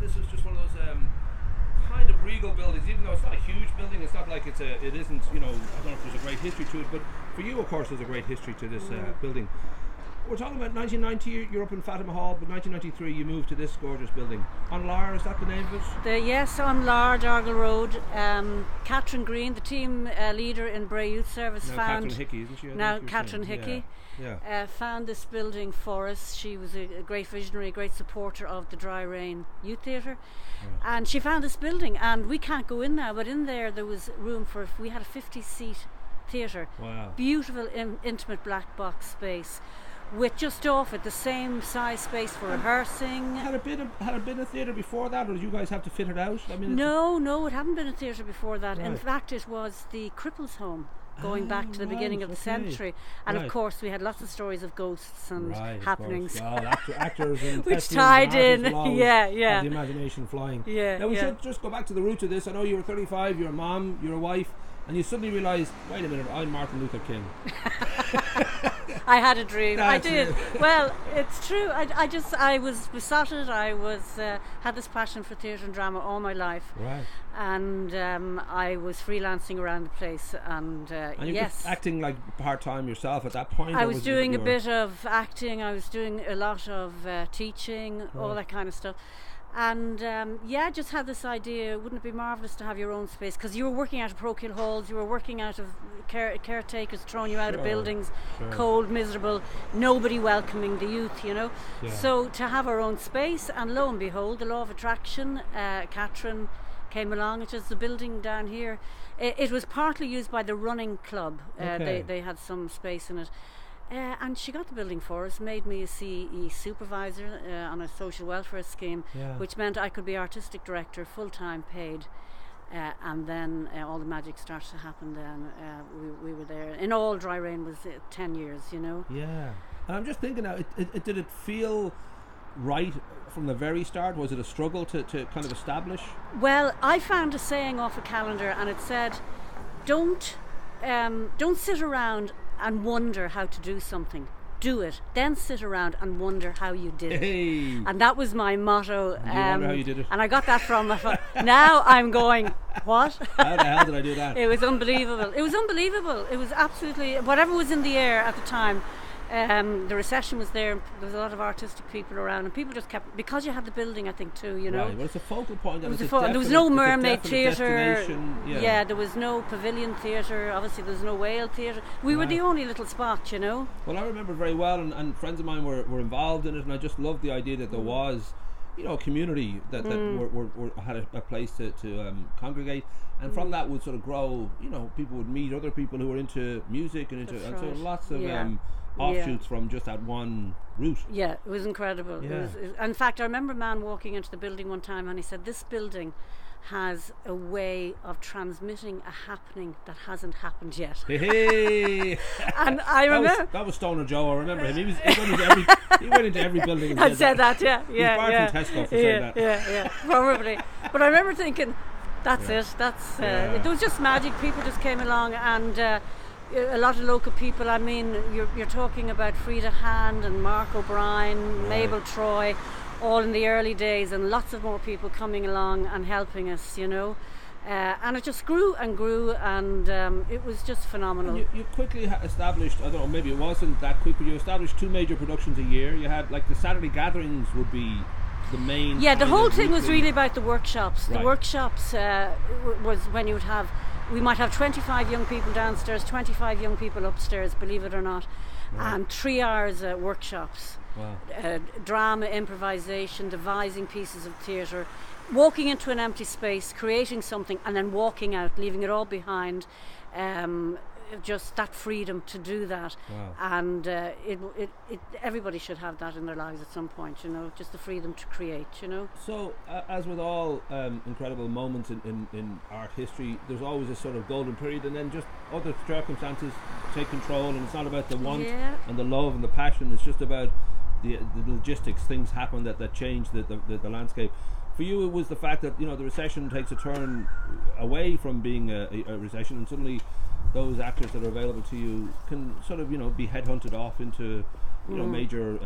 this was just one of those kind of regal buildings, even though it's not a huge building. It's not like it isn't, you know, I don't know if there's a great history to it, but for you, of course, there's a great history to this building. We're talking about 1990, you're up in Fatima Hall, but 1993 you moved to this gorgeous building. On Lar, is that the name of it? Yes, on Lar, Dargle Road. Catherine Green, the team leader in Bray Youth Service, now found... Catherine Hickey, isn't she? Now Catherine Hickey. Yeah. Found this building for us. She was a great visionary, a great supporter of the Dry Rain Youth Theatre. Yeah. And she found this building, and we can't go in now, but in there was room for, we had a 50-seat theatre. Wow. Beautiful, intimate black box space, with just off it the same size space for rehearsing. Had it been a theatre before that, or did you guys have to fit it out? I mean, no, it hadn't been a theatre before that. Right. In fact, it was the Cripples' Home, going back to the beginning of the century. And of course we had lots of stories of ghosts and happenings. Well, actors and which tied in. Yeah. The imagination flying. Yeah. Now we should just go back to the root of this. I know you were 35, you're a mom, you're a wife, and you suddenly realised, wait a minute, I'm Martin Luther King. I had a dream. I did. Well, it's true. I was besotted. I had this passion for theatre and drama all my life. Right. And I was freelancing around the place, and you were acting like part-time yourself at that point? I was doing a bit of acting. I was doing a lot of teaching, all that kind of stuff. And just had this idea, wouldn't it be marvellous to have your own space? Because you were working out of parochial halls, you were working out of caretakers throwing you out of buildings, cold, miserable, nobody welcoming the youth, you know. Yeah. So to have our own space, and lo and behold, the law of attraction, Catherine came along. It was the building down here. It was partly used by the running club. They had some space in it. And she got the building for us, made me a CE supervisor on a social welfare scheme, which meant I could be artistic director, full-time paid, and then all the magic started to happen then. We were there. In all, Dry Rain was 10 years, you know. Yeah. And I'm just thinking now, did it feel right from the very start? Was it a struggle to kind of establish? Well, I found a saying off a calendar, and it said, don't sit around and wonder how to do something. Do it. Then sit around and wonder how you did it. Hey. And that was my motto. You wonder how you did it? And I got that from my phone. Now I'm going, what? How the hell did I do that? It was unbelievable. It was absolutely, whatever was in the air at the time. The recession was there. There was a lot of artistic people around, and people just kept, because you had the building, I think, too, you know. Right. Well, it's a focal point. There was no Mermaid Theatre. Yeah, there was no Pavilion Theatre. Obviously, there was no Whale Theatre. We were the only little spot, you know. Well, I remember very well, and friends of mine were involved in it, and I just loved the idea that there was, you know, a community that had a place to congregate, and from that would sort of grow. You know, people would meet other people who were into music and so lots of offshoots from just that one route. Yeah, it was incredible. Yeah. In fact, I remember a man walking into the building one time, and he said, "This building has a way of transmitting a happening that hasn't happened yet." Hey. And I remember that was Stoner Joe. I remember him. He went into every building and said that. Yeah. He's barred from Tesco for saying that. Yeah, probably. But I remember thinking, that's it. It was just magic. People just came along, and a lot of local people. I mean, you're talking about Frida Hand and Mark O'Brien, Mabel Troy, all in the early days, and lots of more people coming along and helping us, you know. And it just grew and grew, and it was just phenomenal. And you quickly established, I don't know, maybe it wasn't that quick, but you established 2 major productions a year. You had, like, the Saturday gatherings would be the main. Yeah, the whole thing was really about the workshops. The workshops was when you would we might have 25 young people downstairs, 25 young people upstairs, believe it or not, and 3 hours workshops. Wow. Drama, improvisation, devising pieces of theatre, walking into an empty space, creating something, and then walking out, leaving it all behind. Just that freedom to do that. Wow. And everybody should have that in their lives at some point, you know, just the freedom to create, you know. So as with all incredible moments in art history, there's always a sort of golden period, and then just other circumstances take control, and it's not about the want and the love and the passion, it's just about the logistics. Things happen that change the landscape. For you, it was the fact that, you know, the recession takes a turn away from being a recession, and suddenly those actors that are available to you can sort of, you know, be headhunted off into, you know, major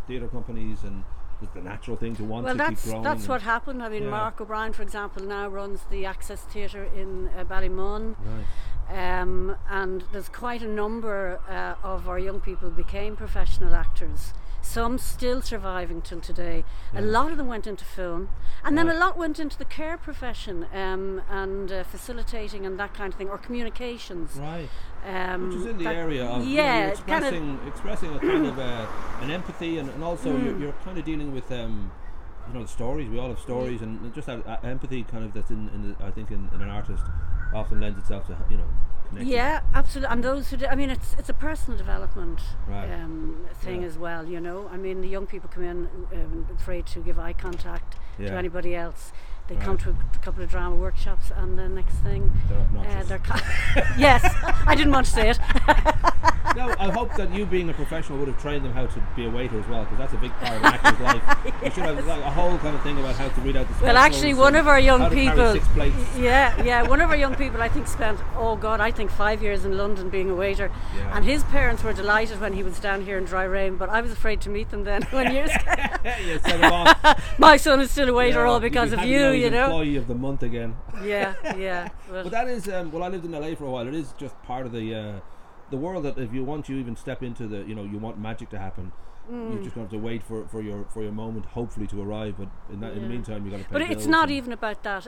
theatre companies, and it's the natural thing to want well, to keep growing. That's what happened. I mean, Mark O'Brien, for example, now runs the Access Theatre in Ballymun. Right. And there's quite a number of our young people became professional actors. Some still surviving till today. A lot of them went into film, and then a lot went into the care profession and facilitating and that kind of thing, or communications. Right. Which is in the area of you're expressing a kind of an empathy, and also you're kind of dealing with stories. We all have stories, and just that empathy kind of that's in I think in an artist often lends itself to connecting. Yeah, absolutely. And those who do, I mean, it's a personal development thing as well. I mean, the young people come in afraid to give eye contact to anybody else. They come to a couple of drama workshops, and the next thing they're yes, I didn't want to say it. No, I hope that you, being a professional, would have trained them how to be a waiter as well, because that's a big part of an actor's life. You should have a whole kind of thing about how to read out the specials. Well, actually, one of our young people, 6 plates. one of our young people, I think, spent 5 years in London being a waiter, and his parents were delighted when he was down here in Dry Rain, but I was afraid to meet them then when years you set him off. My son is still a waiter all because of you, Employee of the month again. Yeah. But that is, I lived in LA for a while. It is just part of the world that if you want to even step into the, you want magic to happen, you're just going to have to wait for your moment, hopefully, to arrive. But in the meantime, you got to pay But bills. it's not even about that.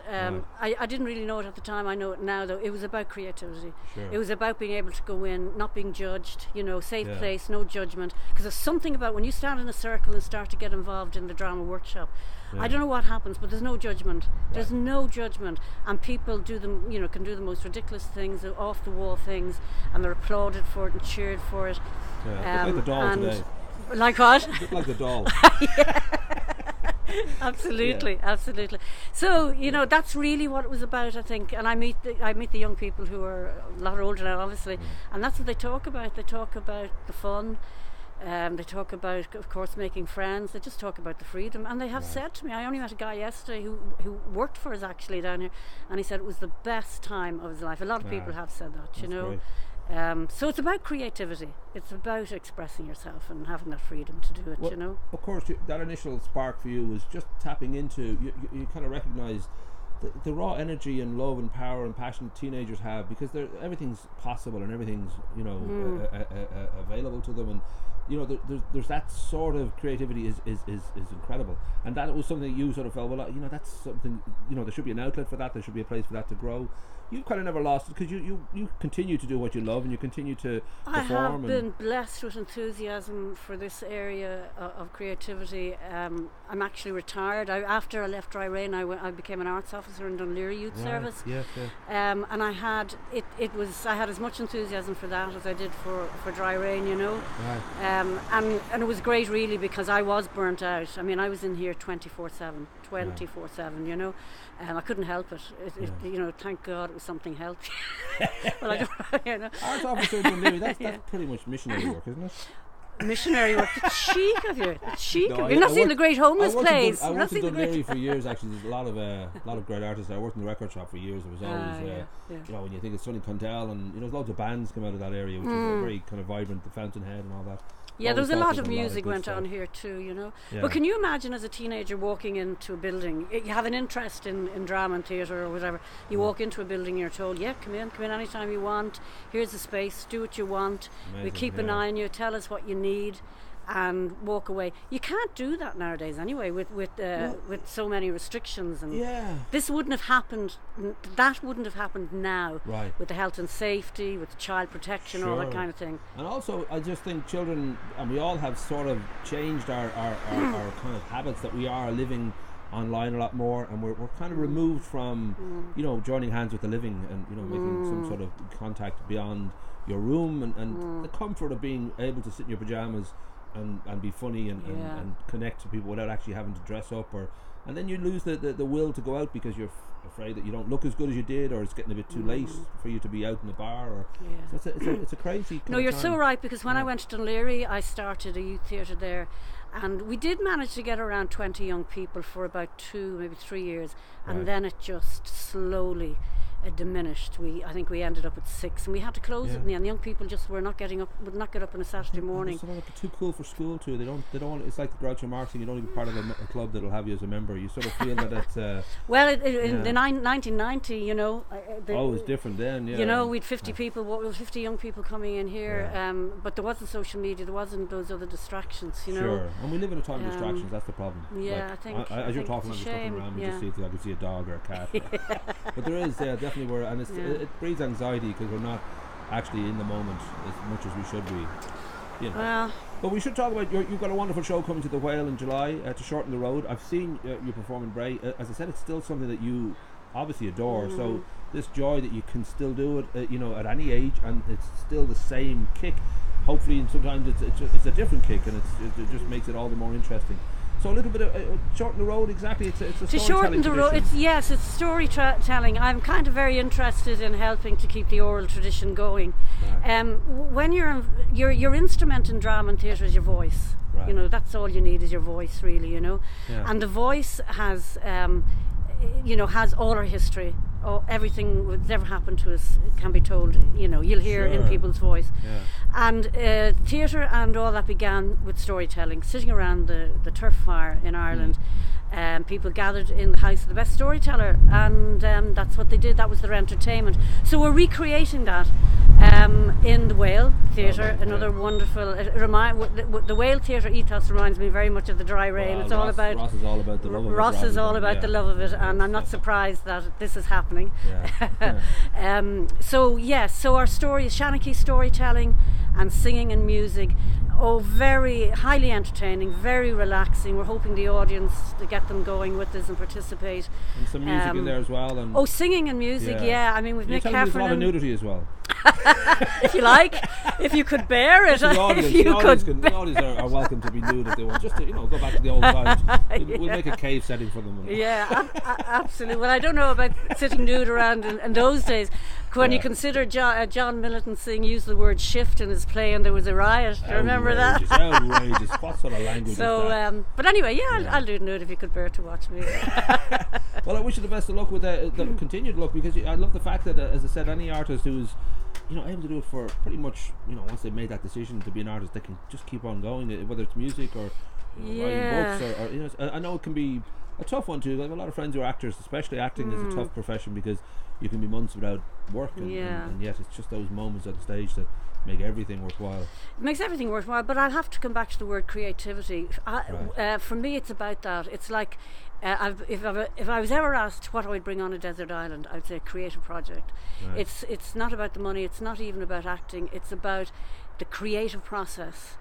I didn't really know it at the time. I know it now, though. It was about creativity. Sure. It was about being able to go in, not being judged. Safe place, no judgment. Because there's something about when you stand in a circle and start to get involved in the drama workshop. I don't know what happens, but there's no judgment. There's no judgment, and people do them. Can do the most ridiculous things, off the wall things, and they're applauded for it and cheered for it. Yeah, like the doll today. Like what? Like the doll. Absolutely. So that's really what it was about, I think. And I meet the young people who are a lot older now, obviously, and that's what they talk about. They talk about the fun. They talk about, of course, making friends. They just talk about the freedom, and they have said to me, I only met a guy yesterday who worked for us actually down here, and he said it was the best time of his life. A lot of people have said that, Great. So it's about creativity. It's about expressing yourself and having that freedom to do it. Of course, that initial spark for you was just tapping into. You kind of recognise the raw energy and love and power and passion teenagers have, because everything's possible and everything's available to them, and there's that sort of creativity is incredible, and that was something that you sort of felt, well, that's something, there should be an outlet for that, there should be a place for that to grow. You've kind of never lost it, because you continue to do what you love, and you continue to perform. I have been blessed with enthusiasm for this area of creativity. I'm actually retired. After I left Dry Rain, I became an arts officer in Dunleary Youth Service. And I had I had as much enthusiasm for that as I did for Dry Rain, and it was great, really, because I was burnt out. I mean, I was in here 24/7, I couldn't help it. Thank God it was something healthy. Well, I don't, Arts officer in Dunleary, that's pretty much missionary work, isn't it? Missionary work. The cheek of you. The cheek of you. You've not seen the great homeless plays. I worked in Dunleary for years, actually. There's a lot of great artists. I worked in the record shop for years. It was always, when you think of Sonny Condell, and there's loads of bands come out of that area, which is very kind of vibrant, the Fountainhead and all that. Yeah, there was a lot of music went on here too, But can you imagine, as a teenager, walking into a building? You have an interest in drama and theatre or whatever. You walk into a building, you're told, come in anytime you want. Here's the space, do what you want. Amazing, we keep an eye on you, tell us what you need, and walk away. You can't do that nowadays anyway, with so many restrictions, and this wouldn't have happened. That wouldn't have happened now, with the health and safety, with the child protection, all that kind of thing. And also, I just think children, and we all have sort of changed our kind of habits, that we are living online a lot more, and we're kind of removed from joining hands with the living, and making some sort of contact beyond your room, and the comfort of being able to sit in your pajamas and be funny and connect to people without actually having to dress up, and then you lose the will to go out because you're afraid that you don't look as good as you did, or it's getting a bit too late for you to be out in the bar, so it's a crazy kind of you're time. So right, because when I went to Dunleary, I started a youth theatre there, and we did manage to get around 20 young people for about 2, maybe 3 years, and then it just slowly diminished. I think we ended up at 6, and we had to close it. And young people just would not get up on a Saturday morning. They're too cool for school too. They don't. It's like the Groucho Marx thing. You don't even be part of a club that'll have you as a member. You sort of feel that it's. Well, in the 1990, you know. It was different then. Yeah. You know, we'd 50 people, 50 young people coming in here. Yeah. But there wasn't social media. There wasn't those other distractions. You know. Sure. And we live in a time of distractions. That's the problem. Yeah, like, I think. As you're talking, I'm just looking around and just see if I can see a dog or a cat. But there is, definitely were, and it breeds anxiety because we're not actually in the moment as much as we should be. You know. Well, but we should talk about you've got a wonderful show coming to the Whale in July to shorten the road. I've seen you perform in Bray. As I said, it's still something that you obviously adore. So this joy that you can still do it, at any age, and it's still the same kick. Hopefully, and sometimes it's a different kick, and it just makes it all the more interesting. So a little bit of shorten the road, exactly. It's a to shorten the road. It's storytelling. I'm kind of very interested in helping to keep the oral tradition going. Right. When your instrument in drama and theatre is your voice. Right. You know, that's all you need is your voice, really. You know, and the voice has has all our history. Everything that's ever happened to us can be told. You know, you'll hear in people's voice. Yeah. And theatre and all that began with storytelling, sitting around the turf fire in Ireland. People gathered in the house of the best storyteller, and that's what they did. That was their entertainment. So we're recreating that in the Whale Theatre. Another wonderful. The Whale Theatre ethos reminds me very much of the Dry Rain. It's all about. Ross is all about the love of it. Ross is all about the love of it, and I'm not surprised that this is happening. Yeah. So our story is Shanachie storytelling and singing and music. Very highly entertaining, very relaxing. We're hoping the audience to get them going with us and participate. And some music in there as well. And singing and music, yeah. I mean, we've Nick Heffernan. There's a lot of nudity as well. If you like, if you could bear it. The audience are welcome to be nude if they want. Just to go back to the old times. We'll make a cave setting for them. Yeah, absolutely. Well, I don't know about sitting nude around in those days. When you consider John Militant use the word shift in his play, and there was a riot. Do you remember that? Outrageous. What sort of language is that? But anyway, I'll do nude if you could bear to watch me. Well, I wish you the best of luck with the continued luck, because I love the fact that, as I said, any artist who's able to do it for pretty much, once they've made that decision to be an artist, they can just keep on going, whether it's music or writing books or I know it can be a tough one too. I have a lot of friends who are actors, especially acting is a tough profession, because you can be months without work, and yet it's just those moments on stage that make everything worthwhile. It makes everything worthwhile, but I'll have to come back to the word creativity. For me, it's about that. It's like if I was ever asked what I would bring on a desert island, I'd say a creative project. Right. It's not about the money. It's not even about acting. It's about the creative process.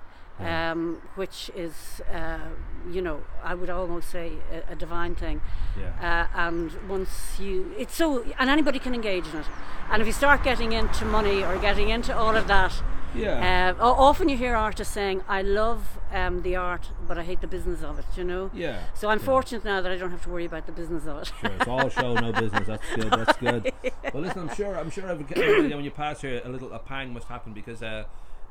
Which is, I would almost say a divine thing. Yeah. And once and anybody can engage in it. And if you start getting into money or getting into all of that, often you hear artists saying, "I love the art, but I hate the business of it." Yeah. So I'm fortunate now that I don't have to worry about the business of it. Sure, it's all show, no business. That's good. That's good. Well, listen, I'm sure when you pass here, a pang must happen, because.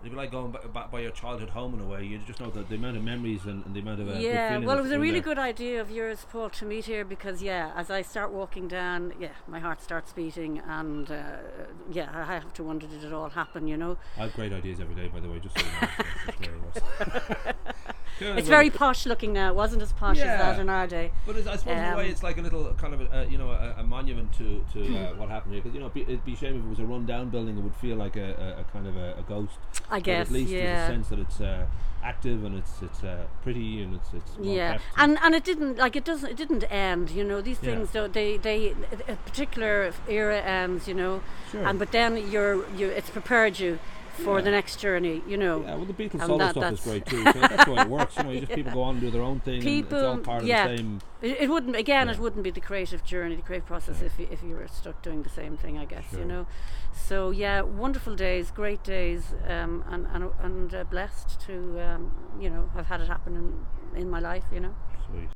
It'd be like going back by your childhood home in a way. You just know the amount of memories and the amount of good feelings. Well, it was a really good idea of yours, Paul, to meet here, because as I start walking down, my heart starts beating, and I have to wonder, did it all happen? I have great ideas every day, by the way. Just so you know. It's very posh looking now. It wasn't as posh as that in our day. But I suppose in a way it's like a little kind of a monument to what happened here. Because it'd be a shame if it was a run-down building. It would feel like a kind of a ghost. I guess. But at least there's a sense that it's active, and it's pretty, and it's well kept. And it didn't end. These things they a particular era ends. Sure. But then it's prepared you for the next journey, Yeah, well, the Beatles solo stuff is great too. So that's why it works. People go on and do their own thing. People, and it's all part of the same. It wouldn't. Again, it wouldn't be the creative journey, the creative process if you were stuck doing the same thing. I guess So wonderful days, great days, and blessed to have had it happen in my life. Sweet.